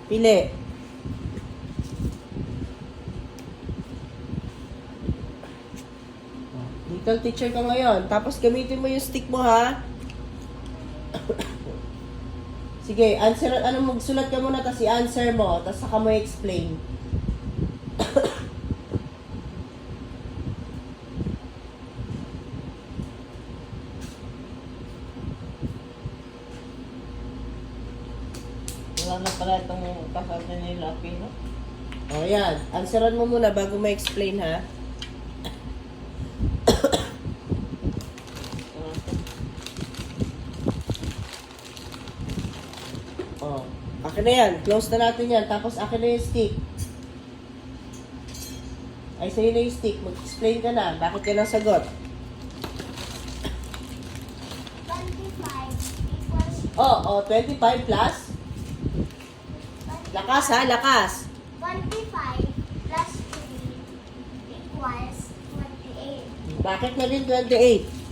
Pili. Little teacher ka ngayon. Tapos gamitin mo yung stick mo, ha? Sige, answer, magsulat ka muna, tapos i-answer mo, tapos saka mo explain. Wala na pala itong kasama nila, Pino. O, yan. Answeran mo muna bago mo explain, ha? O, akin na yan. Close na natin yan. Tapos akin na yung stick. Ay, sa'yo na yung stick. Mag-explain ka na. Bakit ka nang sagot? 25 equals Oh, 25 plus? Lakas, ha? Lakas. 25 plus 3 equals 28. Bakit naging 28?